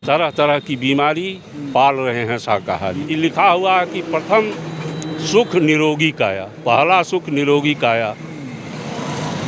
तरह तरह की बीमारी पाल रहे हैं शाकाहारी। ये लिखा हुआ है कि प्रथम सुख निरोगी काया, पहला सुख निरोगी काया,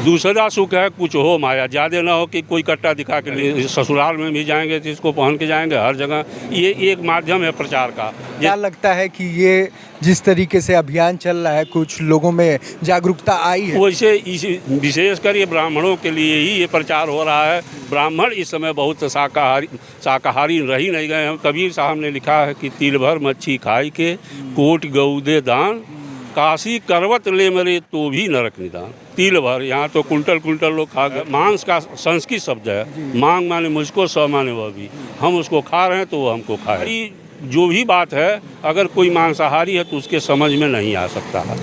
दूसरा सुख है कुछ हो माया। ज़्यादा ना हो कि कोई कट्टा दिखा के लिए ससुराल में भी जाएंगे तो इसको पहन के जाएंगे हर जगह। ये एक माध्यम है प्रचार का। क्या लगता है कि ये जिस तरीके से अभियान चल रहा है कुछ लोगों में जागरूकता आई है? वैसे इस विशेषकर ये ब्राह्मणों के लिए ही ये प्रचार हो रहा है। ब्राह्मण इस समय बहुत शाकाहारी रह ही नहीं गए हैं। कबीर साहब ने लिखा है कि तिल भर मच्छी खाई के कोट गऊ दे दान, काशी करवत ले मरे तो भी नरक निदान। तिल भर, यहाँ तो कुंटल कुंटल लोग खा गए। मांस का संस्कृत शब्द है, मांग माने मुझको, सौ माने वह भी। हम उसको खा रहे हैं तो वो हमको खा रहे हैं। जो भी बात है, अगर कोई मांसाहारी है तो उसके समझ में नहीं आ सकता है।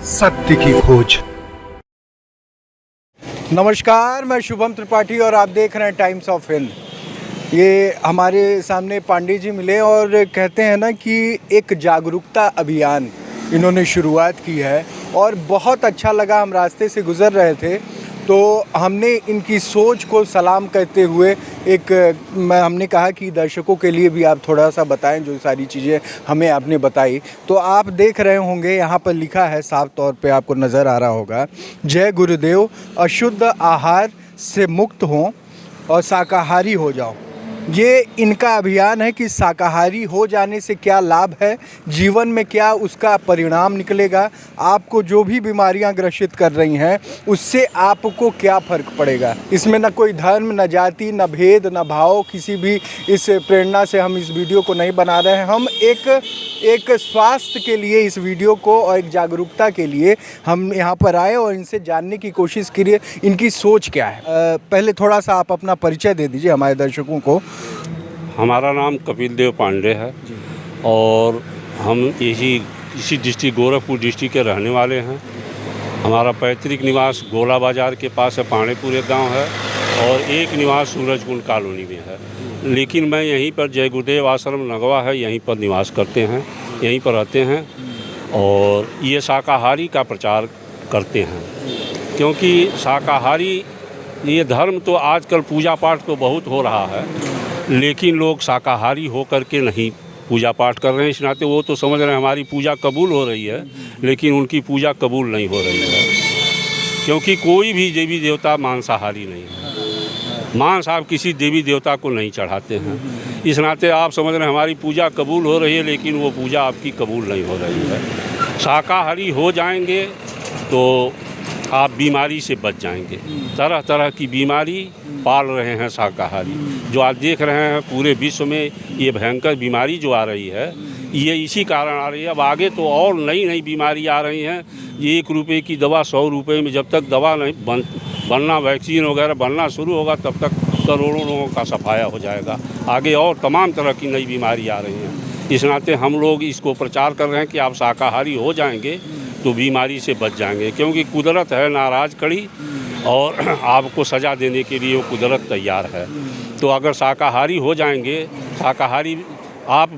सत्य की खोज। नमस्कार, मैं शुभम त्रिपाठी और आप देख रहे हैं टाइम्स ऑफ हिंद। ये हमारे सामने पांडे जी मिले और कहते हैं ना कि एक जागरूकता अभियान इन्होंने शुरुआत की है और बहुत अच्छा लगा। हम रास्ते से गुज़र रहे थे तो हमने इनकी सोच को सलाम कहते हुए हमने कहा कि दर्शकों के लिए भी आप थोड़ा सा बताएं जो सारी चीज़ें हमें आपने बताई। तो आप देख रहे होंगे यहाँ पर लिखा है, साफ तौर पे आपको नज़र आ रहा होगा, जय गुरुदेव, अशुद्ध आहार से मुक्त हों और शाकाहारी हो जाओ। ये इनका अभियान है कि शाकाहारी हो जाने से क्या लाभ है, जीवन में क्या उसका परिणाम निकलेगा, आपको जो भी बीमारियां ग्रसित कर रही हैं उससे आपको क्या फ़र्क पड़ेगा। इसमें न कोई धर्म, न जाति, न भेद, न भाव, किसी भी इस प्रेरणा से हम इस वीडियो को नहीं बना रहे हैं। हम एक स्वास्थ्य के लिए इस वीडियो को और एक जागरूकता के लिए हम यहाँ पर आए और इनसे जानने की कोशिश करिए इनकी सोच क्या है। पहले थोड़ा सा आप अपना परिचय दे दीजिए हमारे दर्शकों को। हमारा नाम कपिल देव पांडे है और हम इसी डिस्ट्रिक्ट गोरखपुर डिस्ट्रिक्ट के रहने वाले हैं। हमारा पैतृक निवास गोला बाज़ार के पास है, पाणेपुर एक गाँव है, और एक निवास सूरजकुंड कॉलोनी में है। लेकिन मैं यहीं पर जय गुरुदेव आश्रम नगवा है, यहीं पर निवास करते हैं, यहीं पर रहते हैं और ये शाकाहारी का प्रचार करते हैं। क्योंकि शाकाहारी ये धर्म तो आजकल पूजा पाठ तो बहुत हो रहा है, लेकिन लोग शाकाहारी होकर के नहीं पूजा पाठ कर रहे हैं। इस नाते वो तो समझ रहे हैं हमारी पूजा कबूल हो रही है, लेकिन उनकी पूजा कबूल नहीं हो रही है। क्योंकि कोई भी देवी देवता मांसाहारी नहीं है। मांस आप किसी देवी देवता को नहीं चढ़ाते हैं। इस नाते आप समझ रहे हैं हमारी पूजा कबूल हो रही है, लेकिन वो पूजा आपकी कबूल नहीं हो रही है। शाकाहारी हो जाएंगे तो आप बीमारी से बच जाएंगे। तरह तरह की बीमारी पाल रहे हैं शाकाहारी। जो आप देख रहे हैं पूरे विश्व में ये भयंकर बीमारी जो आ रही है, ये इसी कारण आ रही है। अब आगे तो और नई नई बीमारी आ रही हैं। 1 रुपये की दवा 100 रुपये में, जब तक दवा नहीं बनना, वैक्सीन वगैरह बनना शुरू होगा, तब तक करोड़ों लोगों का सफाया हो जाएगा। आगे और तमाम तरह की नई बीमारी आ रही हैं। इस नाते हम लोग इसको प्रचार कर रहे हैं कि आप शाकाहारी हो जाएंगे तो बीमारी से बच जाएंगे। क्योंकि कुदरत है नाराज़ खड़ी और आपको सज़ा देने के लिए वो कुदरत तैयार है। तो अगर शाकाहारी हो जाएंगे, शाकाहारी आप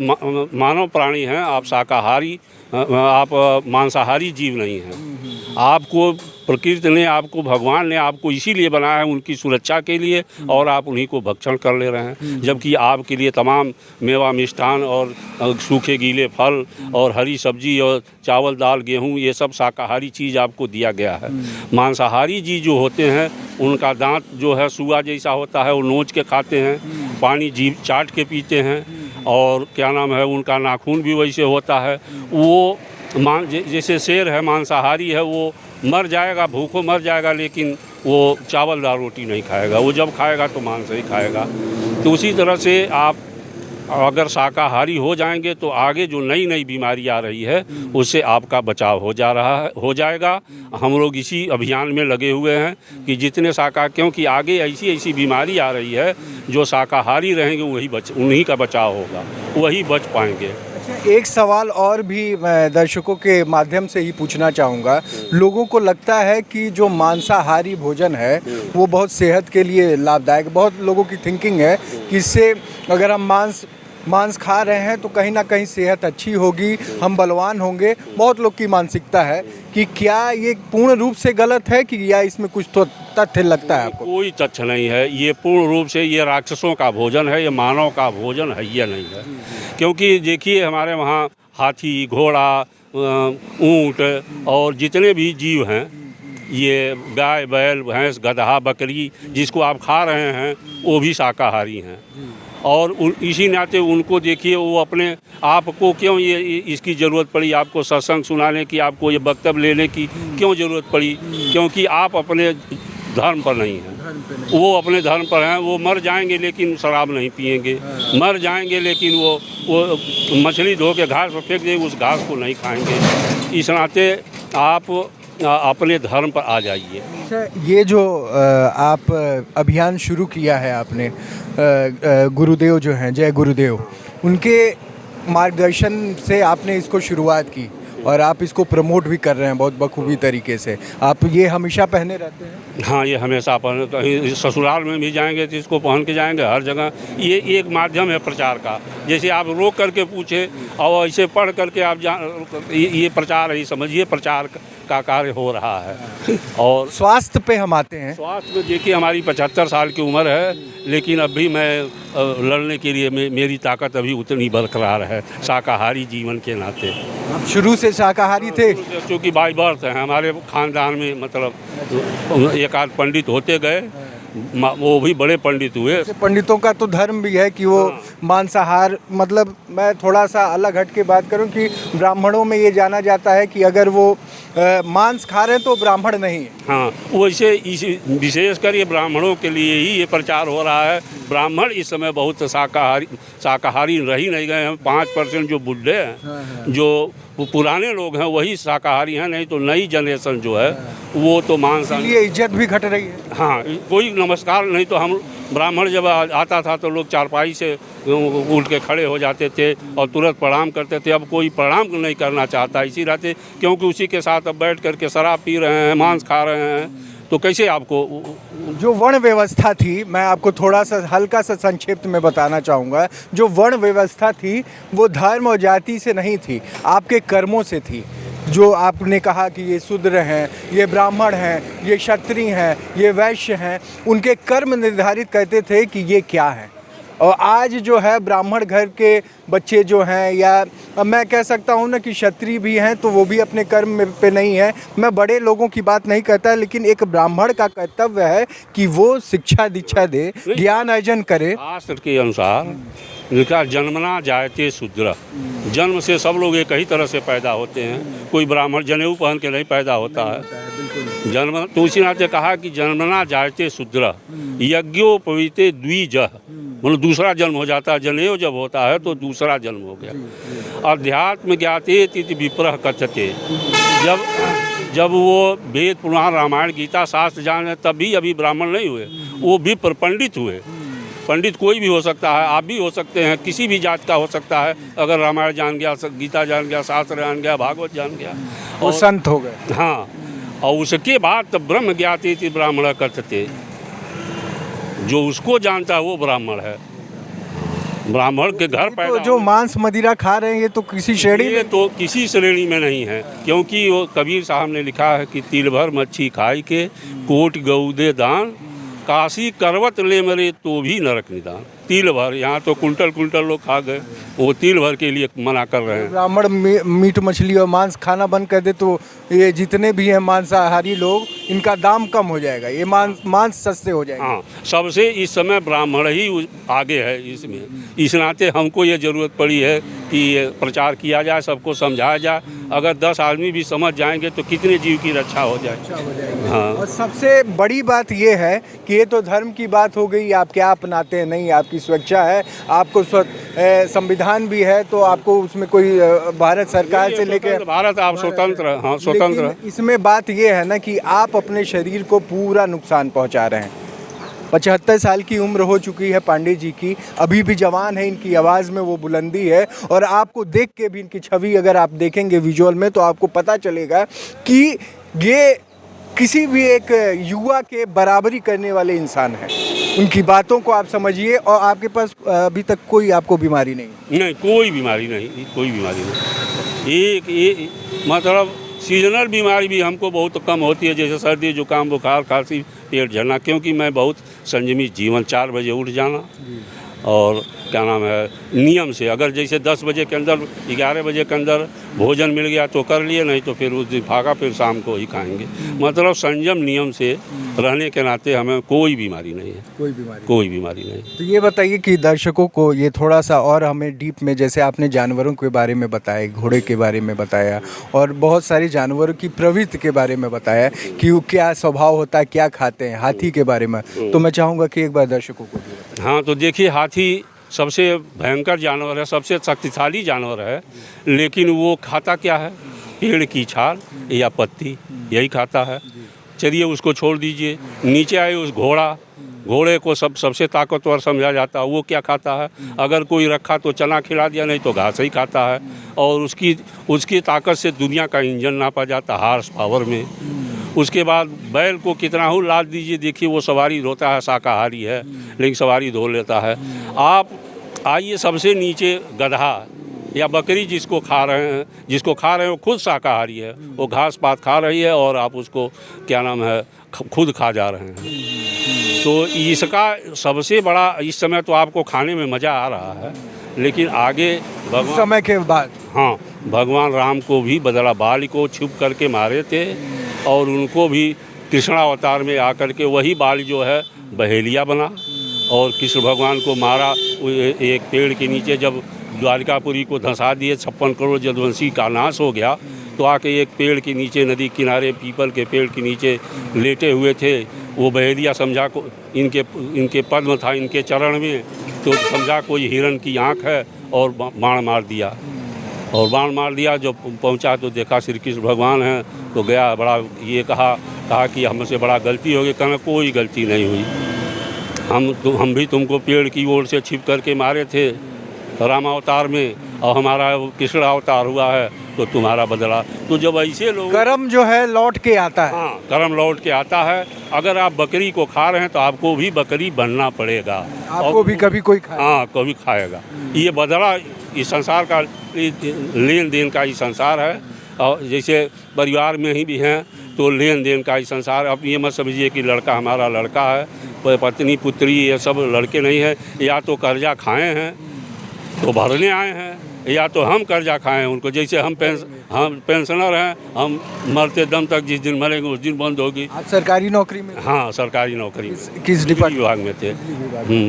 मानव प्राणी हैं, आप शाकाहारी, आप मांसाहारी जीव नहीं हैं। आपको प्रकृति ने, आपको भगवान ने आपको इसीलिए बनाया है उनकी सुरक्षा के लिए, और आप उन्हीं को भक्षण कर ले रहे हैं। जबकि आपके लिए तमाम मेवा मिष्ठान और सूखे गीले फल और हरी सब्जी और चावल दाल गेहूं, ये सब शाकाहारी चीज़ आपको दिया गया है। मांसाहारी जीव जो होते हैं उनका दांत जो है सुआ जैसा होता है, वो नोच के खाते हैं, पानी जीभ चाट के पीते हैं, और क्या नाम है उनका नाखून भी वैसे होता है। वो जैसे शेर है, मांसाहारी है, वो मर जाएगा, भूखों मर जाएगा, लेकिन वो चावल दाल रोटी नहीं खाएगा। वो जब खाएगा तो मांस ही खाएगा। तो उसी तरह से आप अगर शाकाहारी हो जाएंगे तो आगे जो नई नई बीमारी आ रही है उससे आपका बचाव हो जाएगा। हम लोग इसी अभियान में लगे हुए हैं कि जितने क्योंकि आगे ऐसी बीमारी आ रही है, जो शाकाहारी रहेंगे उन्हीं का बचाव होगा, वही बच पाएंगे। एक सवाल और भी मैं दर्शकों के माध्यम से ही पूछना चाहूँगा। लोगों को लगता है कि जो मांसाहारी भोजन है वो बहुत सेहत के लिए लाभदायक, बहुत लोगों की थिंकिंग है कि इससे अगर हम मांस खा रहे हैं तो कहीं ना कहीं सेहत अच्छी होगी, हम बलवान होंगे। बहुत लोग की मानसिकता है कि क्या ये पूर्ण रूप से गलत है कि या इसमें कुछ तो तथ्य लगता है आपको? कोई तथ्य नहीं है, ये पूर्ण रूप से ये राक्षसों का भोजन है, ये मानव का भोजन है ये नहीं है। क्योंकि देखिए हमारे वहाँ हाथी, घोड़ा, ऊँट और जितने भी जीव हैं, ये गाय, बैल, भैंस, गधा, बकरी जिसको आप खा रहे हैं वो भी शाकाहारी हैं। और इसी नाते उनको देखिए वो अपने आप को क्यों ये इसकी ज़रूरत पड़ी, आपको सत्संग सुनाने की, आपको ये वक्तव्य लेने की क्यों ज़रूरत पड़ी? क्योंकि आप अपने धर्म पर नहीं हैं, वो अपने धर्म पर हैं। वो मर जाएंगे लेकिन शराब नहीं पिएंगे, मर जाएंगे लेकिन वो मछली धो के घास पर फेंक देंगे, उस घास को नहीं खाएंगे। इस नाते आप अपने धर्म पर आ जाइए। अच्छा, ये जो आप अभियान शुरू किया है आपने, गुरुदेव जो हैं, जय गुरुदेव, उनके मार्गदर्शन से आपने इसको शुरुआत की और आप इसको प्रमोट भी कर रहे हैं बहुत बखूबी तरीके से। आप ये हमेशा पहने रहते हैं? हाँ, ये हमेशा पहन, कहीं ससुराल में भी जाएंगे तो इसको पहन के जाएंगे, हर जगह। ये एक माध्यम है प्रचार का। जैसे आप रोक करके पूछे और ऐसे पढ़ करके आप ये प्रचार है, समझिए प्रचार का कार्य हो रहा है। और स्वास्थ्य पे हम आते हैं। स्वास्थ्य में देखिए हमारी 75 साल की उम्र है, लेकिन अभी मैं लड़ने के लिए मेरी ताकत अभी उतनी बरकरार है, शाकाहारी जीवन के नाते। आप शुरू से शाकाहारी थे? क्योंकि बाई बर्थ है हमारे खानदान में, मतलब एक आध पंडित होते गए, वो भी बड़े पंडित हुए। पंडितों का तो धर्म भी है कि वो मांसाहार, मतलब मैं थोड़ा सा अलग हट के बात करूं कि ब्राह्मणों में ये जाना जाता है कि अगर वो मांस खा रहे हैं तो ब्राह्मण नहीं है। हाँ, वैसे इस विशेषकर ये ब्राह्मणों के लिए ही ये प्रचार हो रहा है। ब्राह्मण इस समय बहुत शाकाहारी रह नहीं गए हैं। 5% जो बुढ़े हैं, जो पुराने लोग हैं, वही शाकाहारी हैं, नहीं तो नई जनरेशन जो है वो तो मांसाहारी। ये इज्जत भी घट रही है। हाँ, कोई नमस्कार नहीं तो हम ब्राह्मण जब आता था तो लोग चारपाई से उठ के खड़े हो जाते थे और तुरंत प्रणाम करते थे। अब कोई प्रणाम नहीं करना चाहता इसी रहते, क्योंकि उसी के साथ अब बैठ करके शराब पी रहे हैं, मांस खा रहे हैं, तो कैसे आपको। जो वर्ण व्यवस्था थी, मैं आपको थोड़ा सा हल्का सा संक्षिप्त में बताना चाहूँगा। जो वर्ण व्यवस्था थी वो धर्म और जाति से नहीं थी, आपके कर्मों से थी। जो आपने कहा कि ये शूद्र हैं, ये ब्राह्मण हैं, ये क्षत्रिय हैं, ये वैश्य हैं, उनके कर्म निर्धारित करते थे कि ये क्या है। और आज जो है ब्राह्मण घर के बच्चे जो हैं, या मैं कह सकता हूँ ना कि क्षत्रिय भी हैं, तो वो भी अपने कर्म पे नहीं है। मैं बड़े लोगों की बात नहीं करता, लेकिन एक ब्राह्मण का कर्तव्य है कि वो शिक्षा दीक्षा दे, ज्ञान अर्जन करे। शास्त्र के अनुसार लिखा, जन्मना जायते शूद्र। जन्म से सब लोग एक ही तरह से पैदा होते हैं, कोई ब्राह्मण जनेऊ पहन के नहीं पैदा होता है। जन्म तो उसी नाते कहा कि जन्मना जायते शूद्र, यज्ञोपवीते द्विजः, मतलब दूसरा जन्म हो जाता है। जनेऊ जब होता है तो दूसरा जन्म हो गया। अध्यात्म ज्ञाते तिथि विप्रह कथते, जब वो वेद पुराण रामायण गीता शास्त्र जाने तब भी अभी ब्राह्मण नहीं हुए, वो विप्र पंडित हुए। पंडित कोई भी हो सकता है, आप भी हो सकते हैं, किसी भी जात का हो सकता है। अगर रामायण जान गया, गीता जान गया, शास्त्र जान गया, भागवत जान गया, वो संत हो गए। हाँ, और उसके बाद तब ब्रह्म ज्ञाते थी ब्राह्मण कथते, जो उसको जानता है वो ब्राह्मण है। ब्राह्मण के घर पैदा। तो जो मांस मदिरा खा रहे हैं ये तो किसी श्रेणी में, तो किसी श्रेणी में नहीं है, क्योंकि वो कबीर साहब ने लिखा है कि तिल भर मच्छी खाई के कोट गऊ दे दान, काशी करवत ले मरे तो भी नरक निदान। तिल भर, यहाँ तो कुंटल कुंटल लोग खा गए, वो तिल भर के लिए मना कर रहे हैं। ब्राह्मण मीट मछली और मांस खाना बंद कर दे तो ये जितने भी हैं मांसाहारी लोग, इनका दाम कम हो जाएगा, ये मांस सस्ते हो जाएगा। हाँ, सबसे इस समय ब्राह्मण ही आगे है इसमें। इस नाते हमको ये ज़रूरत पड़ी है कि ये प्रचार किया जाए, सबको समझाया जाए। अगर 10 आदमी भी समझ जाएंगे तो कितने जीव की रक्षा हो जाए। हाँ, और सबसे बड़ी बात ये है कि ये तो धर्म की बात हो गई, आप क्या अपनाते हैं नहीं, आपकी स्वेच्छा है। आपको संविधान भी है, तो आपको उसमें कोई भारत सरकार से लेकर भारत आप स्वतंत्र। हाँ, स्वतंत्र। इसमें बात ये है ना कि आप अपने शरीर को पूरा नुकसान पहुंचा रहे हैं। 75 साल की उम्र हो चुकी है पांडे जी की, अभी भी जवान है, इनकी आवाज़ में वो बुलंदी है। और आपको देख के भी, इनकी छवि अगर आप देखेंगे विजुअल में, तो आपको पता चलेगा कि ये किसी भी एक युवा के बराबरी करने वाले इंसान हैं। उनकी बातों को आप समझिए, और आपके पास अभी तक कोई आपको बीमारी नहीं? नहीं, कोई बीमारी नहीं, कोई बीमारी नहीं। एक मतलब सीजनल बीमारी भी हमको बहुत कम होती है, जैसे सर्दी, जुकाम, बुखार, खांसी, पेट झड़ना, क्योंकि मैं बहुत संयमी जीवन, 4 बजे उठ जाना और क्या नाम है नियम से, अगर जैसे 10 बजे के अंदर 11 बजे के अंदर भोजन मिल गया तो कर लिए, नहीं तो फिर उस दिन फाका, फिर शाम को ही खाएंगे। मतलब संयम नियम से रहने के नाते हमें कोई बीमारी नहीं है, कोई बीमारी नहीं। तो ये बताइए कि दर्शकों को ये थोड़ा सा और हमें डीप में, जैसे आपने जानवरों के बारे में बताया, घोड़े के बारे में बताया और बहुत सारे जानवरों की प्रवृत्ति के बारे में बताया कि वो क्या स्वभाव होता है, क्या खाते हैं, हाथी के बारे में, तो मैं चाहूँगा कि एक बार दर्शकों को भी बताएं। हाँ, तो देखिए, हाथी सबसे भयंकर जानवर है, सबसे शक्तिशाली जानवर है, लेकिन वो खाता क्या है? पेड़ की छाल या पत्ती, यही खाता है। चलिए उसको छोड़ दीजिए, नीचे आए उस घोड़े को सबसे ताकतवर समझा जाता है। वो क्या खाता है? अगर कोई रखा तो चना खिला दिया, नहीं तो घास ही खाता है। और उसकी ताकत से दुनिया का इंजन नापा जाता है हार्स पावर में। उसके बाद बैल को कितना हो लाद दीजिए, देखिए वो सवारी धोता है, शाकाहारी है लेकिन सवारी धो लेता है। आप आइए सबसे नीचे, गधा या बकरी जिसको खा रहे हैं वो खुद शाकाहारी है, वो घास पात खा रही है और आप उसको क्या नाम है खुद खा जा रहे हैं। तो इसका सबसे बड़ा, इस समय तो आपको खाने में मज़ा आ रहा है, लेकिन आगे भगवान समय के बाद, हाँ, भगवान राम को भी बदला, बाल को छुप करके मारे थे और उनको भी कृष्णावतार में आकर के वही बाल जो है बहेलिया बना और कृष्ण भगवान को मारा। एक पेड़ के नीचे जब द्वारिकापुरी को धंसा दिए, 56 करोड़ जदुवंशी का नाश हो गया, तो आके एक पेड़ के नीचे, नदी किनारे पीपल के पेड़ के नीचे लेटे हुए थे। वो बहेलिया समझा को इनके पद्म था इनके चरण में, तो समझा कोई हिरण की आँख है और बाण मार दिया। जब पहुंचा तो देखा श्री कृष्ण भगवान हैं, तो गया बड़ा ये कहा कि हमसे बड़ा गलती हो गई। कहना कोई गलती नहीं हुई, हम भी तुमको पेड़ की ओर से छिप करके मारे थे रामावतार में, और हमारा कृष्ण अवतार हुआ है तो तुम्हारा बदला। तो जब ऐसे लोग, कर्म जो है लौट के आता है। हाँ, कर्म लौट के आता है। अगर आप बकरी को खा रहे हैं तो आपको भी बकरी बनना पड़ेगा, आपको भी कभी कोई खाएगा। हाँ, कभी खाएगा। ये बदला इस संसार का, लेन देन का ही संसार है। और जैसे परिवार में ही भी हैं तो लेन देन का ही संसार। अब ये मत समझिए कि लड़का हमारा लड़का है, पत्नी पुत्री ये सब लड़के नहीं है। या तो कर्जा खाए हैं तो भरने आए हैं, या तो हम कर्जा खाएं उनको। जैसे हम पेंशनर हैं, हम मरते दम तक जिस दिन मरेंगे उस दिन बंद होगी। आप सरकारी नौकरी में? हाँ, सरकारी नौकरी। किस बिजली विभाग में थे?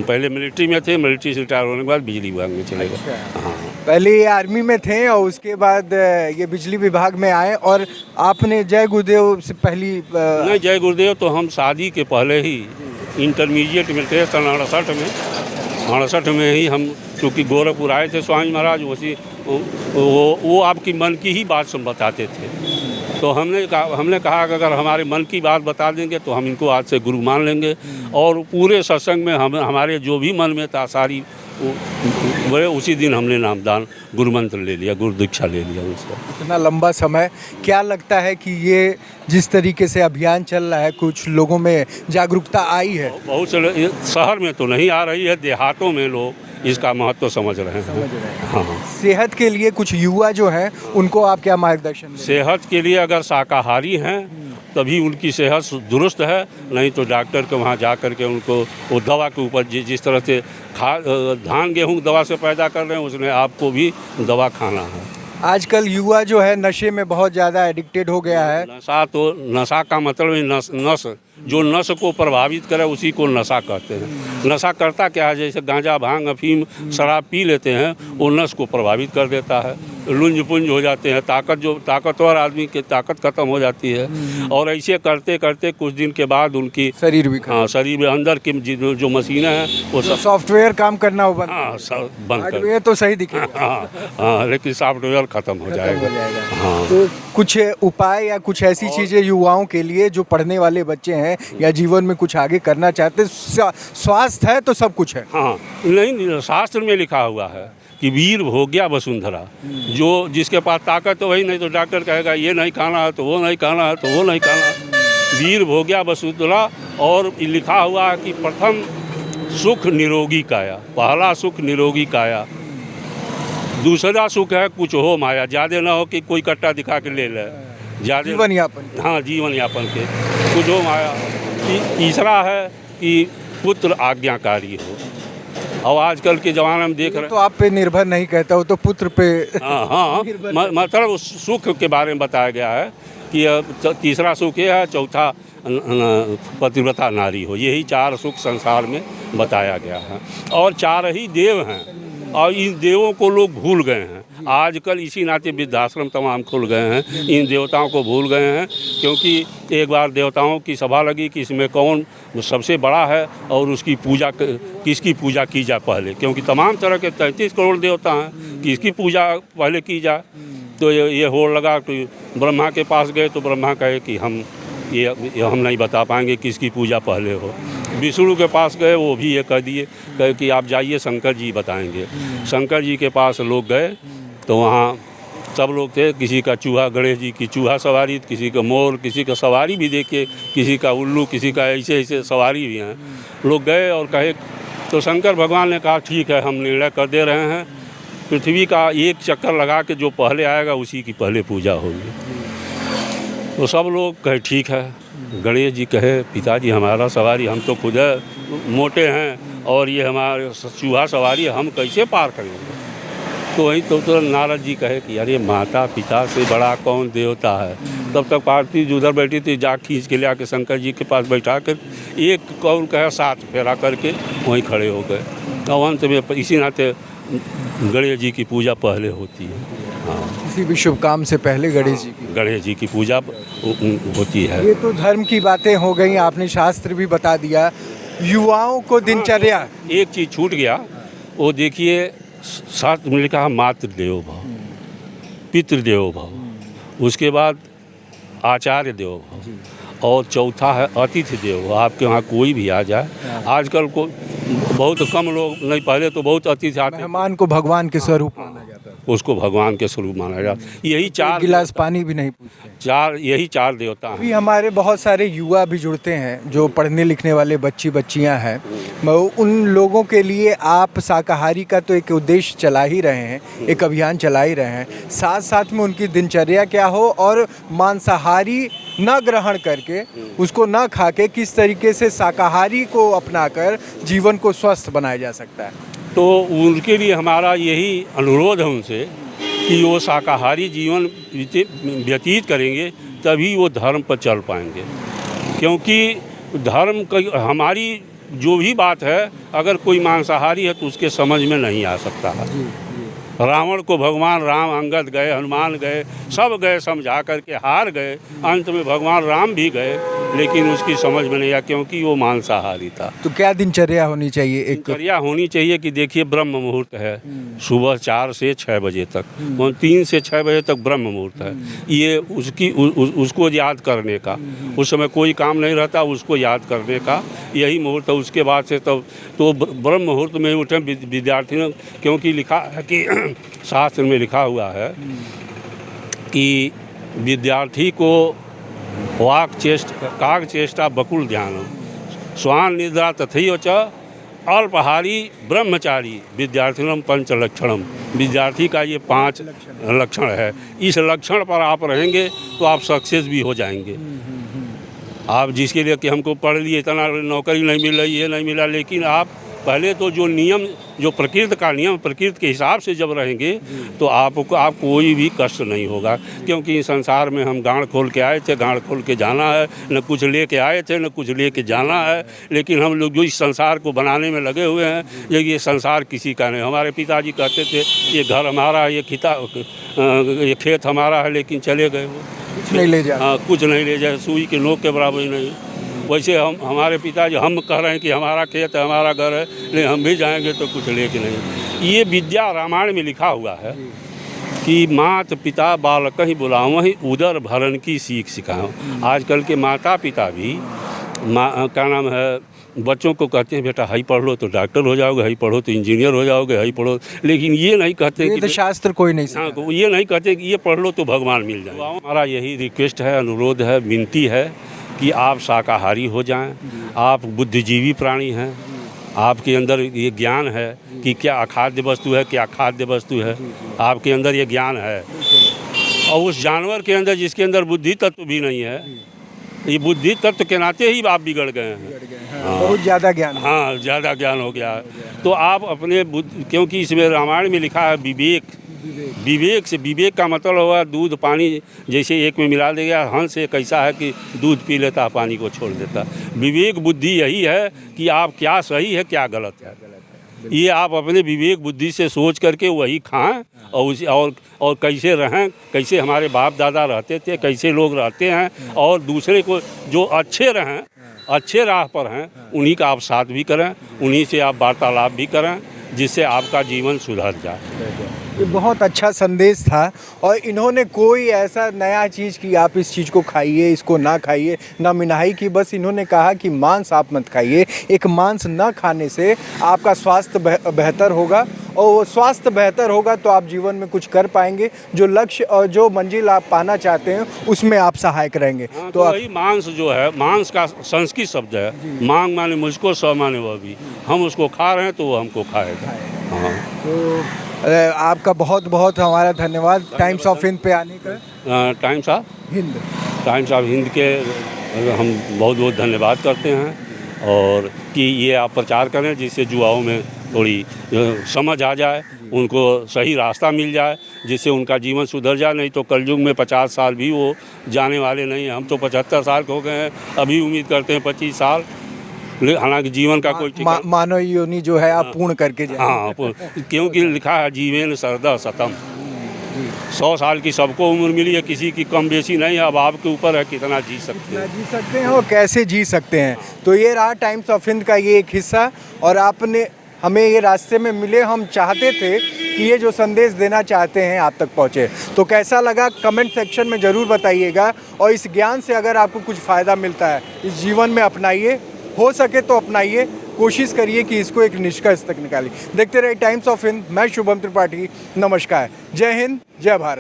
पहले मिलिट्री में थे, मिलिट्री से रिटायर होने के बाद बिजली विभाग में चले गए। हाँ, पहले ये आर्मी में थे और उसके बाद ये बिजली विभाग में आए। और आपने जय गुरुदेव से पहली नहीं, जय गुरुदेव तो हम शादी के पहले ही इंटरमीडिएट में थे, सन 68 में ही हम, क्योंकि गोरखपुर आए थे स्वामी महाराज, उसी वो आपकी मन की ही बात सब बताते थे। तो हमने कहा कि अगर हमारे मन की बात बता देंगे तो हम इनको आज से गुरु मान लेंगे। और पूरे सत्संग में हमारे जो भी मन में था सारी वो उसी दिन हमने नामदान गुरु मंत्र ले लिया, गुरु दीक्षा ले लिया उसका। इतना लंबा समय, क्या लगता है कि ये जिस तरीके से अभियान चल रहा है, कुछ लोगों में जागरूकता आई है? बहुत से शहर में तो नहीं आ रही है, देहातों में लोग इसका महत्व समझ रहे हैं। हाँ, सेहत के लिए कुछ युवा जो हैं उनको आप क्या मार्गदर्शन देंगे? सेहत के लिए अगर शाकाहारी हैं तभी उनकी सेहत दुरुस्त है, नहीं तो डॉक्टर के वहाँ जा कर के उनको वो दवा के ऊपर जिस तरह से धान गेहूँ दवा से पैदा कर रहे हैं, उसने आपको भी दवा खाना है। आजकल युवा जो है नशे में बहुत ज़्यादा एडिक्टेड हो गया है। नशा का मतलब नस जो नस को प्रभावित करे उसी को नशा कहते हैं। नशा करता क्या है? जैसे गांजा, भांग, अफीम, शराब पी लेते हैं, वो नस को प्रभावित कर देता है, लुंज पुंज हो जाते हैं, ताकतवर आदमी की ताकत खत्म हो जाती है। और ऐसे करते करते कुछ दिन के बाद उनकी शरीर भी, हाँ, शरीर में अंदर की जो मशीनें हैं वो सब सॉफ्टवेयर काम करना हो बंद, हाँ, सब बंद कर। ये तो सही दिखेगा। हाँ, लेकिन सॉफ्टवेयर खत्म हो जाएगा। हाँ, तो कुछ उपाय या कुछ ऐसी चीज़ें युवाओं के लिए जो पढ़ने वाले बच्चे हैं या जीवन में कुछ आगे करना चाहते, स्वास्थ्य है तो सब कुछ है। हाँ, नहीं, शास्त्र में लिखा हुआ है कि वीर भोग्या वसुंधरा, जो जिसके पास ताकत है वही, नहीं तो डॉक्टर कहेगा ये नहीं खाना है तो वो नहीं खाना है तो वो नहीं खाना। वीर भोग्या वसुंधरा। और लिखा हुआ है कि प्रथम सुख निरोगी काया, पहला सुख निरोगी काया, दूसरा सुख है कुछ हो माया, ज़्यादा ना हो कि कोई कट्टा दिखा के ले ले। ज़्यादा जीवन यापन। हाँ, जीवन यापन के। तो जो हमारा तीसरा है कि पुत्र आज्ञाकारी हो। और आजकल के ज़माने में देख रहे तो आप पे निर्भर नहीं कहता हो, तो पुत्र पे हाँ, मतलब सुख के बारे में बताया गया है कि तीसरा सुख ये है, चौथा पतिव्रता नारी हो। यही 4 सुख संसार में बताया गया है। और 4 ही देव हैं और इन देवों को लोग भूल गए हैं। आजकल इसी नाते वृद्धाश्रम तमाम खुल गए हैं, इन देवताओं को भूल गए हैं। क्योंकि एक बार देवताओं की सभा लगी कि इसमें कौन सबसे बड़ा है और उसकी पूजा किसकी पूजा की जाए पहले, क्योंकि तमाम तरह के 33 करोड़ देवता हैं, किसकी पूजा पहले की जाए। तो ये होड़ लगा कि ब्रह्मा के पास गए तो ब्रह्मा कहे कि हम नहीं बता पाएंगे किसकी पूजा पहले हो। विष्णु के पास गए, वो भी ये कह दिए, कहे कि आप जाइए, शंकर जी बताएंगे। शंकर जी के पास लोग गए तो वहाँ सब लोग थे, किसी का चूहा, गणेश जी की चूहा सवारी, किसी का मोर, किसी का सवारी भी देखिए, किसी का उल्लू, किसी का ऐसे ऐसे सवारी भी हैं। लोग गए और कहे तो शंकर भगवान ने कहा ठीक है, हम निर्णय कर दे रहे हैं, पृथ्वी का एक चक्कर लगा के जो पहले आएगा उसी की पहले पूजा होगी। तो सब लोग कहे ठीक है। गणेश जी कहे पिताजी हमारा सवारी, हम तो खुद मोटे हैं और ये हमारे चूहा सवारी, हम कैसे पार करेंगे। तो वही तो नारद जी कहे कि अरे माता पिता से बड़ा कौन देवता है। तब तक पार्वती जी उधर बैठी थी, जा खींच के ले आके शंकर जी के पास बैठा कर एक कौन कहे 7 फेरा करके वहीं खड़े हो गए। तो अंत में इसी नाते गणेश जी की पूजा पहले होती है। हाँ, किसी भी शुभ काम से पहले गणेश जी की पूजा होती है। ये तो धर्म की बातें हो गई, आपने शास्त्र भी बता दिया। युवाओं को दिनचर्या, एक चीज़ छूट गया, वो देखिए शास्त्र में लिखा है मातृदेवो भव, पितृदेवो भव, उसके बाद आचार्य देवो भव, और चौथा है अतिथि देवो। आपके वहाँ कोई भी आ जाए, आजकल को बहुत कम लोग, नहीं पहले तो बहुत अतिथि आते, मेहमान को भगवान के स्वरूप माना जाता है, उसको भगवान के स्वरूप माना जाता। यही 4 गिलास पानी भी नहीं पूछते, यही 4 देवता हैं। अभी हमारे बहुत सारे युवा भी जुड़ते हैं, जो पढ़ने लिखने वाले बच्चियां हैं। उन लोगों के लिए आप शाकाहारी का तो एक उद्देश्य चला ही रहे हैं, एक अभियान चला ही रहे हैं, साथ साथ में उनकी दिनचर्या क्या हो और मांसाहारी न ग्रहण करके, उसको न खा के किस तरीके से शाकाहारी को अपनाकर जीवन को स्वस्थ बनाया जा सकता है। तो उनके लिए हमारा यही अनुरोध है उनसे कि वो शाकाहारी जीवन व्यतीत करेंगे तभी वो धर्म पर चल पाएंगे। क्योंकि धर्म का हमारी जो भी बात है, अगर कोई मांसाहारी है तो उसके समझ में नहीं आ सकता है। रावण को भगवान राम, अंगद गए, हनुमान गए, सब गए, समझा करके हार गए। अंत में भगवान राम भी गए, लेकिन उसकी समझ में नहीं आया क्योंकि वो मांसाहारी था। तो क्या दिनचर्या होनी चाहिए? एक दिनचर्या होनी चाहिए कि देखिए ब्रह्म मुहूर्त है, सुबह 4 से 6 बजे तक, 3 से 6 बजे तक ब्रह्म मुहूर्त है। ये उसको याद करने का, उस समय कोई काम नहीं रहता, उसको याद करने का यही मुहूर्त है। उसके बाद से तब तो ब्रह्म मुहूर्त में उठे विद्यार्थी, क्योंकि लिखा है कि शास्त्र में लिखा हुआ है कि विद्यार्थी को काग चेष्टा बकुल ध्यान, स्वान निद्रा तथैव च अल्पहारी ब्रह्मचारी विद्यार्थिनम पंच लक्षणम। विद्यार्थी का ये 5 लक्षण है। इस लक्षण पर आप रहेंगे तो आप सक्सेस भी हो जाएंगे। आप जिसके लिए कि हमको पढ़ लिए, इतना नौकरी नहीं मिल रही, ये नहीं मिला, लेकिन आप पहले तो जो नियम, जो प्रकृति का नियम, प्रकृति के हिसाब से जब रहेंगे तो आप कोई भी कष्ट नहीं होगा। क्योंकि इस संसार में हम गांड खोल के आए थे, गांड खोल के जाना है, न कुछ लेके आए थे न कुछ लेके जाना है। लेकिन हम लोग जो इस संसार को बनाने में लगे हुए हैं, ये संसार किसी का नहीं। हमारे पिताजी कहते थे ये घर हमारा है, ये खेत हमारा है, लेकिन चले गए वो, कुछ नहीं ले जाए। हाँ, कुछ नहीं ले जाए, सुई के नोक के बराबर ही नहीं। वैसे हमारे पिताजी हम कह रहे हैं कि हमारा खेत है, हमारा घर है, लेकिन हम भी जाएंगे तो कुछ लेके नहीं। ये विद्या रामायण में लिखा हुआ है कि मात पिता बालक ही बुलाओ ही उदर भरण की सीख सिखाओ। आजकल के माता पिता भी क्या नाम है, बच्चों को कहते हैं बेटा हाई पढ़ लो तो डॉक्टर हो जाओगे, हाई पढ़ो तो इंजीनियर हो जाओगे, हाई पढ़ो, लेकिन ये नहीं कहते कि शास्त्र कोई नहीं। हाँ, ये नहीं कहते कि ये पढ़ लो तो भगवान मिल जाए। हमारा यही रिक्वेस्ट है, अनुरोध है, विनती है कि आप शाकाहारी हो जाएं। आप बुद्धिजीवी प्राणी हैं, आपके अंदर ये ज्ञान है कि क्या अखाद्य वस्तु है, क्या खाद्य वस्तु है, आपके अंदर ये ज्ञान है। और उस जानवर के अंदर जिसके अंदर बुद्धि तत्व भी नहीं है, ये बुद्धि तत्व के नाते ही आप बिगड़ गए हैं। बहुत ज़्यादा ज्ञान। हाँ, ज़्यादा ज्ञान हो गया है। तो आप अपने क्योंकि इसमें रामायण में लिखा है विवेक, विवेक से, विवेक का मतलब हुआ दूध पानी जैसे एक में मिला देगा। हंस एक ऐसा है कि दूध पी लेता है, पानी को छोड़ देता। विवेक बुद्धि यही है कि आप क्या सही है क्या गलत है, ये आप अपने विवेक बुद्धि से सोच करके वही खाएं और उसी और कैसे रहें, कैसे हमारे बाप दादा रहते थे, कैसे लोग रहते हैं, और दूसरे को जो अच्छे रहें, अच्छे राह पर हैं, उन्हीं का आप साथ भी करें, उन्हीं से आप वार्तालाप भी करें, जिससे आपका जीवन सुधर जाए। ये बहुत अच्छा संदेश था। और इन्होंने कोई ऐसा नया चीज़ कि आप इस चीज़ को खाइए, इसको ना खाइए, ना मिनाही की। बस इन्होंने कहा कि मांस आप मत खाइए। एक मांस ना खाने से आपका स्वास्थ्य बेहतर होगा, और वो स्वास्थ्य बेहतर होगा तो आप जीवन में कुछ कर पाएंगे। जो लक्ष्य और जो मंजिल आप पाना चाहते हैं उसमें आप सहायक रहेंगे। हाँ, तो वही मांस जो है, मांस का संस्कृत शब्द है, मांग माने मुझको, स माने वह भी। हम उसको खा रहे हैं तो वो हमको खाएगा। हाँ, तो आपका बहुत बहुत हमारा धन्यवाद टाइम्स ऑफ हिंद पे आने का। Times of Hind, times of Hind के हम बहुत बहुत धन्यवाद करते हैं, और कि ये आप प्रचार करें जिससे युवाओं में थोड़ी समझ आ जाए, उनको सही रास्ता मिल जाए, जिससे उनका जीवन सुधर जाए। नहीं तो कलयुग में 50 साल भी वो जाने वाले नहीं हैं। हम तो 75 साल के हो गए हैं, अभी उम्मीद करते हैं 25 साल, हालांकि जीवन का कोई मानव योनि जो है आप पूर्ण करके जाए। हाँ, क्योंकि लिखा है जीवन सरदा सतम, 100 साल की सबको उम्र मिली है, किसी की कम बेसी नहीं है। अब आपके ऊपर है कितना जी सकते हैं, जी सकते हैं और कैसे जी सकते हैं। तो ये रहा टाइम्स ऑफ हिंद का ये एक हिस्सा, और आपने हमें ये रास्ते में मिले। हम चाहते थे कि ये जो संदेश देना चाहते हैं आप तक पहुँचे। तो कैसा लगा कमेंट सेक्शन में ज़रूर बताइएगा, और इस ज्ञान से अगर आपको कुछ फ़ायदा मिलता है इस जीवन में अपनाइए, हो सके तो अपनाइए, कोशिश करिए कि इसको एक निष्कर्ष तक निकालिए। देखते रहिए टाइम्स ऑफ हिंद। मैं शुभम त्रिपाठी, नमस्कार, जय हिंद, जय भारत।